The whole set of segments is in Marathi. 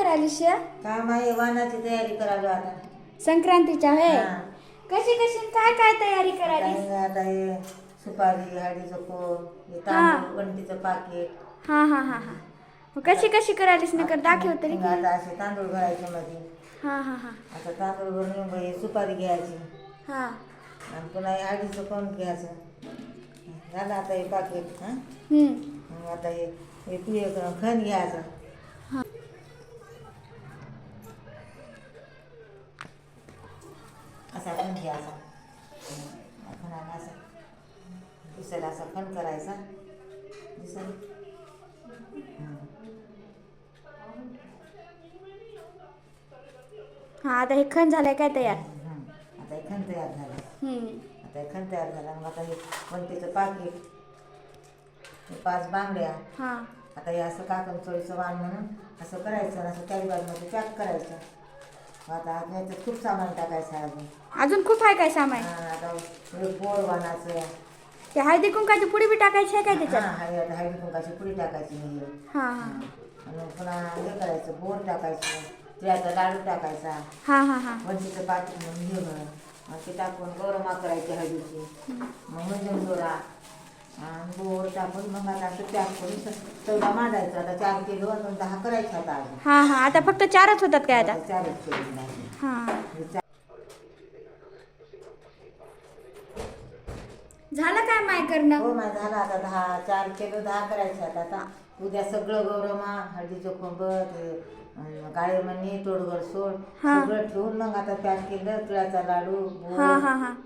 करायलीस? काय माहिती वाणाची तयारी करायला आता. संक्रांतीच्या होय. हा. कशी कशी काय काय तयारी करायलीस? आता हे सुपारी हळदीचं कोण हे हा. तांदूळ गणपतीचं पाकिट. हा हा हा हा. मग कशी कशी करायलीस नकर दाखव तरी मग की. आता असे तांदूळ घालायचे मध्ये. हा हा हा. आता तांदूळ भरून हे सुपारी घ्यायची हा. आणि पुन्हा हे हळदीचं कोण घ्यायचं. झालं आता हे पाकिट. हां मग आता हे पिये खण घ्यायचं. असा खण घ्यायचा. खणाला असा दिसायला असा खण करायचा. दिसायला हा आता हे खण झालंय काय तयार? आता हे खण तयार झालं. आता हे खण तयार झाला. मग आता हे गणपतीचं पाकिट, हे 5 बांगड्या. हा. आता हे असं काकण चोळीचं वाण म्हणून असं करायचं आणि असं कॅरी बॅगमध्ये पॅक करायचं. आता याच्यात खूप सामान टाकायचं आहे अजून. अजून खूप आहे काय सामान? आता हे गोड वाणाचं. ते हळदी कुंकाची पुडी बी टाकायची आहे काय त्याच्यात? आता हळदी कुंकाची पुडी टाकायची नाही. हा हा. आणि पुन्हा हे करायचं बोर टाकायचं, तिळाचा लाडू टाकायचा. हा हा हा. वंशीचं पाकिट म्हणून घेऊन मग ते टाकून गौरमा करायची हळदीची. मग मंजन दोरा आणि बोर टाकून मग आता असं पॅक करून 14 मांडायचं. आता 4 किलो अजून 10 करायचं आता अजून. हा हा. आता फक्त 4च होतात काय आता? 4च केले. हा. झालं काय माय करणं? हो माय झालं आता 4 किलो 10 करायचे आता. उद्या सगळं गौरमा हळदीचं खोबरं काळे मणी तोडगर सोड सगळं ठेवून मग आता पॅक केलं. तिळाचा लाडू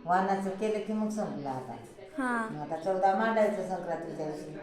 वाणाचं केलं की मग संपलं आता. हा. आता 14 मांडायचं संक्रांतीच्या दिवशी.